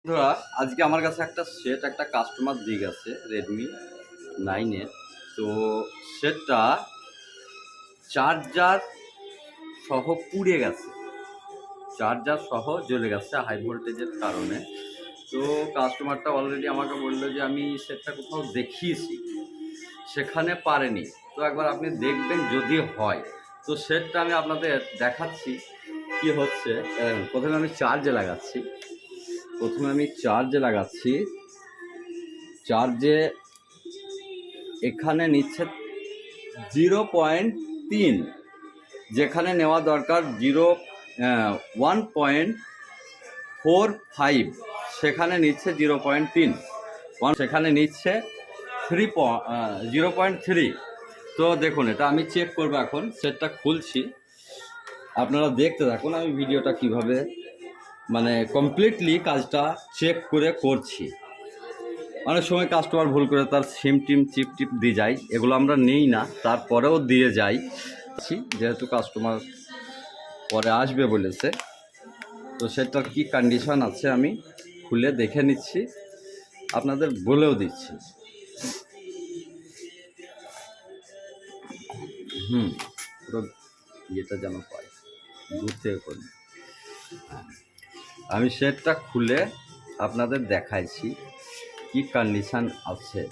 বন্ধুরা, আজকে আমার কাছে একটা কাস্টমার দিয়ে গেছে রেডমি 9-এর। তো সেটটা চার্জার সহ পুড়ে গেছে, চার্জার সহ জ্বলে গেছে হাই ভোল্টেজের কারণে। তো কাস্টমারটা অলরেডি আমাকে বললো যে আমি সেটটা কোথাও দেখিয়েছি, সেখানে পারেনি। তো একবার আপনি দেখবেন যদি হয়। তো সেটটা আমি আপনাদের দেখাচ্ছি কি হচ্ছে। প্রথমে আমি চার্জে লাগাচ্ছি। চার্জে এখানে নিচ্ছে 0.3, যেখানে নেওয়া দরকার 1.45, সেখানে নিচ্ছে 0.3, সেখানে নিচ্ছে 0.3। তো দেখুন, এটা আমি চেক করবো। এখন সেটটা খুলছি, আপনারা দেখতে থাকুন আমি ভিডিওটা কিভাবে কমপ্লিটলি কাজটা চেক করে করছি। অনেক সময় কাস্টমার ভুল করে তার সিম টিম চিপ দিয়ে যায়, এগুলো আমরা নেই না, তারপরেও দিয়ে যাই। যেহেতু কাস্টমার পরে আসবে বলেছে, তো সেটার কি কন্ডিশন আছে আমি খুলে দেখে নিচ্ছি, আপনাদের বলেও দিচ্ছি। পুরো ইয়েটা যেন পাই, দূর থেকে করি। আমি সেটটা খুলে আপনাদের দেখাইছি কি কন্ডিশন আছে।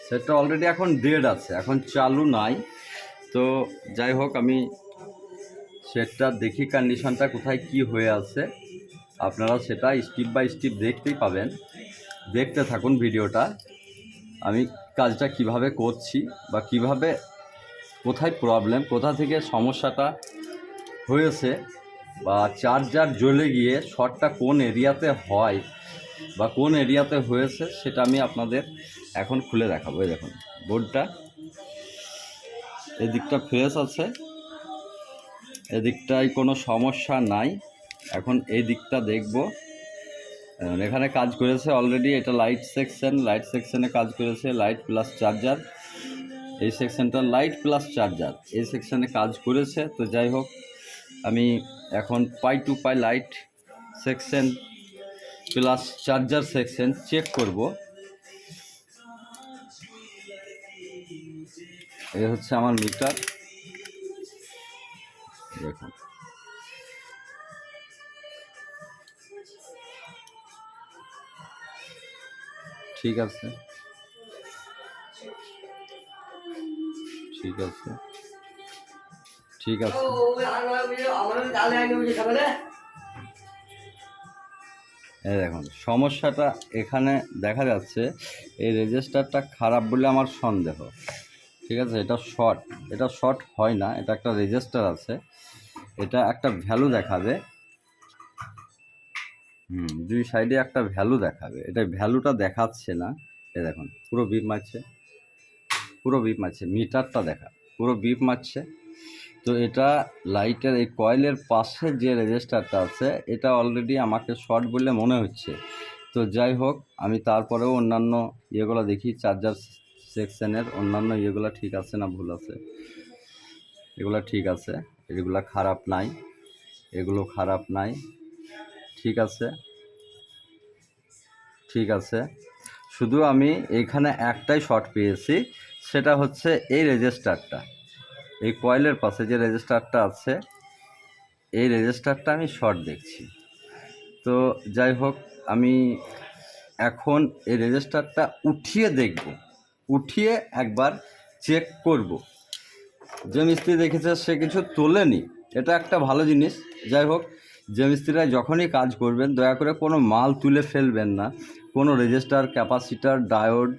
সেটটা অলরেডি এখন ডেড আছে, এখন চালু নাই। তো যাই হোক, আমি সেটটা দেখি কন্ডিশনটা কোথায় কি হয়ে আছে। আপনারা সেটা স্টেপ বাই স্টেপ দেখতেই পাবেন, দেখতে থাকুন ভিডিওটা। আমি কাজটা কিভাবে করছি বা কিভাবে, কোথায় প্রবলেম, কোথা থেকে সমস্যাটা হয়েছে, বা চার্জার জ্বলে গিয়ে শর্টটা কোন এরিয়াতে হয় বা কোন এরিয়াতে হয়েছে, সেটা আমি আপনাদের এখন খুলে দেখাবো। এই দেখুন, বোর্ডটা এদিকটা ফ্রেশ আছে, এদিকটায় কোনো সমস্যা নাই। এখন এই দিকটা দেখব। এখানে কাজ করেছে অলরেডি, এটা লাইট সেকশনে কাজ করেছে, লাইট প্লাস চার্জার। এই সেকশনটা লাইট প্লাস চার্জার, এই সেকশনে কাজ করেছে। তো যাই হোক, আমি এখন পাই টু পাই light section plus charger section check করব। এই হচ্ছে আমার মিটার, দেখুন। ঠিক আছে, ঠিক আছে, ঠিক আছে। এই দেখুন, সমস্যাটা এখানে দেখা যাচ্ছে। এই রেজিস্টারটা খারাপ বলে আমার সন্দেহ। ঠিক আছে, এটা শর্ট হয় না, এটা একটা রেজিস্টার আছে, এটা একটা ভ্যালু দেখাবে। দুই সাইডে একটা ভ্যালু দেখাবে, এটা ভ্যালুটা দেখাচ্ছে না। এই দেখুন, পুরো বিপ মারছে, মিটারটা পুরো বিপ মারছে। তো এটা লাইটের এই কয়েলের পাশে যে রেজিস্টারটা আছে, এটা অলরেডি আমাকে শর্ট বলে মনে হচ্ছে। তো যাই হোক, আমি তারপরেও অন্যান্য ইয়েগুলো দেখি, চার্জার সেকশনের অন্যান্য ইয়েগুলো ঠিক আছে না ভুল আছে। এগুলো ঠিক আছে, এগুলো খারাপ নাই, এগুলো খারাপ নাই, ঠিক আছে, ঠিক আছে। শুধু আমি এইখানে একটাই শর্ট পেয়েছি, সেটা হচ্ছে এই রেজিস্টারটা, এই কয়েলের পাশে যে রেজিস্টারটা আছে, এই রেজিস্টারটা আমি শর্ট দেখছি। তো যাই হোক, আমি এখন এই রেজিস্টারটা উঠিয়ে দেখব, উঠিয়ে একবার চেক করব। যে মিস্ত্রি দেখেছে সে কিছু তোলেনি, এটা একটা ভালো জিনিস। যাই হোক, যে মিস্ত্রিরা যখনই কাজ করবেন, দয়া করে কোনো মাল তুলে ফেলবেন না, কোনো রেজিস্টার, ক্যাপাসিটার, ডায়োড,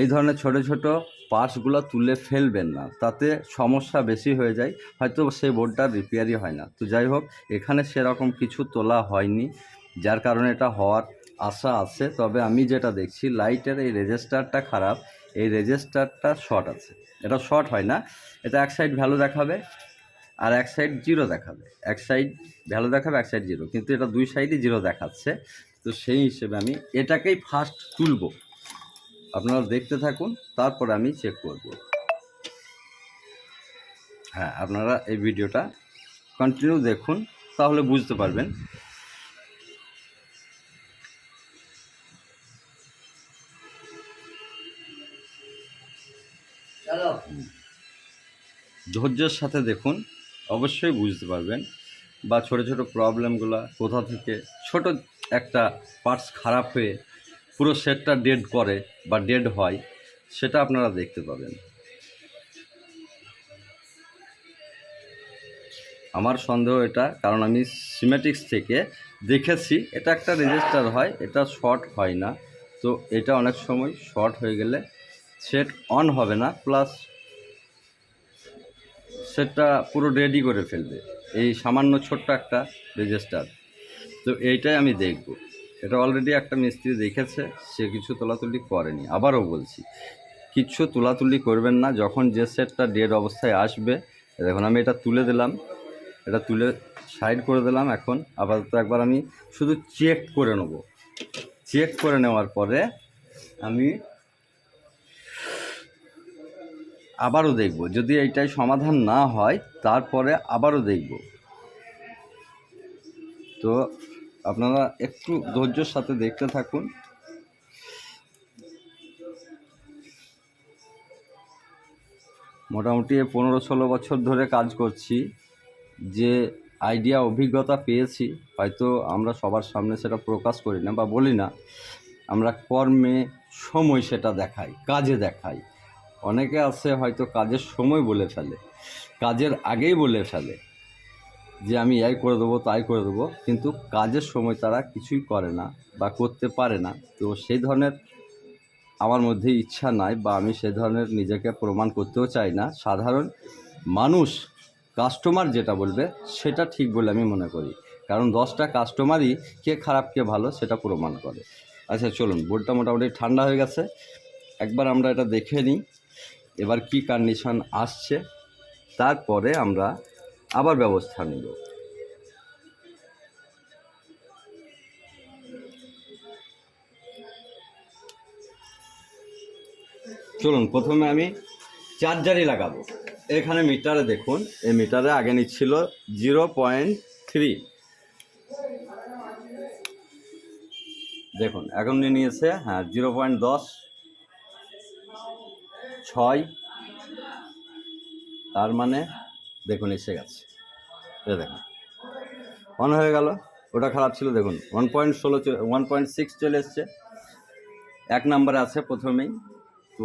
এই ধরনের ছোট ছোট পার্টসগুলো তুলে ফেলবেন না, তাতে সমস্যা বেশি হয়ে যায়, হয়তো সেই বোর্ডটার রিপেয়ারই হয় না। তো যাই হোক, এখানে সেরকম কিছু তোলা হয়নি, যার কারণে এটা হওয়ার আশা আছে। তবে আমি যেটা দেখছি, লাইটের এই রেজিস্টারটা খারাপ, এই রেজিস্টারটা শর্ট আছে। এটা শর্ট হয় না, এটা এক সাইড ভ্যালু দেখাবে আর এক সাইড জিরো দেখাবে, এক সাইড ভ্যালু দেখাবে, এক সাইড জিরো, কিন্তু এটা দুই সাইডই জিরো দেখাচ্ছে। তো তো সেই হিসেবে আমি এটাকেই ফার্স্ট তুলব। আপনারা দেখতে থাকুন, তারপরে আমি চেক করব। হ্যাঁ, আপনারা এই ভিডিওটা কন্টিনিউ দেখুন, তাহলে বুঝতে পারবেন। ধৈর্যের সাথে দেখুন, অবশ্যই বুঝতে পারবেন। বা ছোট ছোট প্রবলেমগুলো কোথা থেকে, ছোট একটা পার্টস খারাপ হয়ে পুরো সেটটা ডেড করে বা ডেড হয়, সেটা আপনারা দেখতে পাবেন। আমার সন্দেহ এটা, কারণ আমি সিমেটিক্স থেকে দেখেছি এটা একটা রেজিস্টার হয়, এটা শর্ট হয় না। তো এটা অনেক সময় শর্ট হয়ে গেলে সেট অন হবে না, প্লাস সেটটা পুরো রেডি করে ফেলবে, এই সামান্য ছোট্ট একটা রেজিস্টার। তো এইটাই আমি দেখব। এটা অলরেডি একটা মিস্ত্রি দেখেছে, সে কিছু তোলাতুলি করেনি। আবারও বলছি, কিছু তোলাতুলি করবেন না। যখন যে সেটটা ডেড অবস্থায় আসবে, দেখুন আমি এটা তুলে দিলাম, এটা তুলে সাইড করে দিলাম। এখন আপাতত একবার আমি শুধু চেক করে নেব। চেক করে নেওয়ার পরে আমি আবারও দেখব। যদি এইটাই সমাধান না হয়, তারপরে আবারও দেখব। তো আপনারা একটু ধৈর্যের সাথে দেখতে থাকুন। মোটামুটি 15-16 বছর ধরে কাজ করছি। যে আইডিয়া অভিজ্ঞতা পেয়েছি, হয়তো আমরা সবার সামনে সেটা প্রকাশ করি না বা বলি না, আমরা কর্মে সময় সেটা দেখাই, কাজে দেখাই। অনেকে আছে হয়তো কাজের সময় বলে ফেলে, কাজের আগেই বলে ফেলে যে আমি এই করে দেবো, তাই করে দেবো, কিন্তু কাজের সময় তারা কিছুই করে না বা করতে পারে না। তো সেই ধরনের আমার মধ্যে ইচ্ছা নাই, বা আমি সে ধরনের নিজেকে প্রমাণ করতেও চাই না। সাধারণ মানুষ, কাস্টমার যেটা বলবে সেটা ঠিক বলে আমি মনে করি, কারণ 10টা কাস্টমারই কে খারাপ কে ভালো সেটা প্রমাণ করে। আচ্ছা চলুন, বোর্ডটা মোটামুটি ঠান্ডা হয়ে গেছে, একবার আমরা এটা দেখে নিই এবার কি কন্ডিশন আসছে, তারপরে আমরা আবার ব্যবস্থা নেব। চলুন, প্রথমে আমি চার্জারই লাগাবো। এখানে মিটারে দেখুন, এই মিটারে আগে নিচ্ছিল 0.3, দেখুন এখন নিয়ে নিয়েছে, হ্যাঁ 0.10, তার মানে দেখুন এসে গেছে। এ দেখুন অন হয়ে গেল। ওটা খারাপ ছিল, দেখুন 1.6 চলে এসছে, 1 নম্বরে আছে প্রথমেই।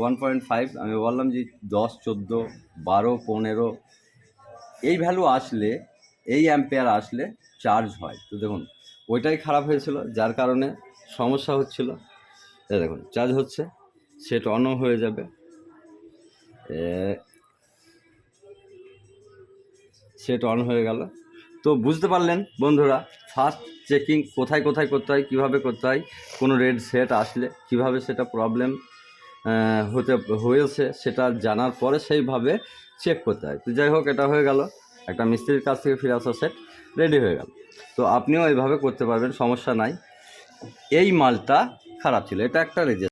1.5 আমি বললাম যে 10, 14, 12, 15 এই ভ্যালু আসলে, এই অ্যাম্পেয়ার আসলে চার্জ হয়। তো দেখুন ওইটাই খারাপ হয়েছিল, যার কারণে সমস্যা হচ্ছিল। দেখুন চার্জ হচ্ছে, সেট অনও হয়ে যাবে, সেট অন হয়ে গেল। তো বুঝতে পারলেন বন্ধুরা, ফার্স্ট চেকিং কোথায় কোথায় করতে হয়, কীভাবে করতে হয়, কোনো রেড সেট আসলে কীভাবে সেটা প্রবলেম হয়েছে সেটা জানার পরে সেইভাবে চেক করতে হয়। তো যাই হোক, এটা হয়ে গেল, একটা মিস্ত্রির কাছ থেকে ফিরে আসা সেট রেডি হয়ে গেল। তো আপনিও এইভাবে করতে পারবেন, সমস্যা নাই। এই মালটা খারাপ ছিল, এটা একটা রেজেক্ট।